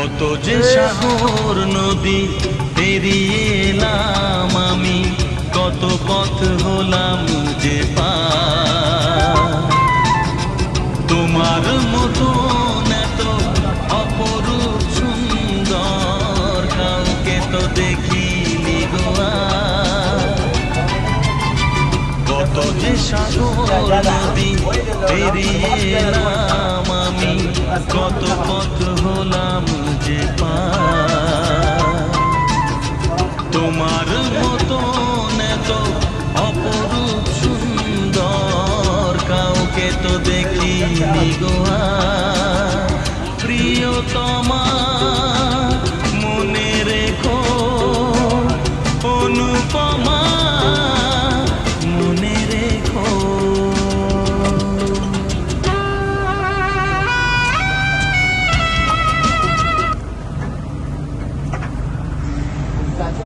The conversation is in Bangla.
কত যে সাগর নদী পেরিয়ে এলাম আমি, কত পথ হলাম যে পার। তোমার মতো এত অপরূপ সুন্দর কাউকে তো দেখিনি গো আর। কত যে সাগর নদী পেরিয়ে এলাম আমি, কত পথ হলাম যে পার। তোমার মতো এত অপরূপ সুন্দর কাউকে তো দেখিনি গো আর। প্রিয়তমা মনে রেখো, অনুপমা মনে রেখো।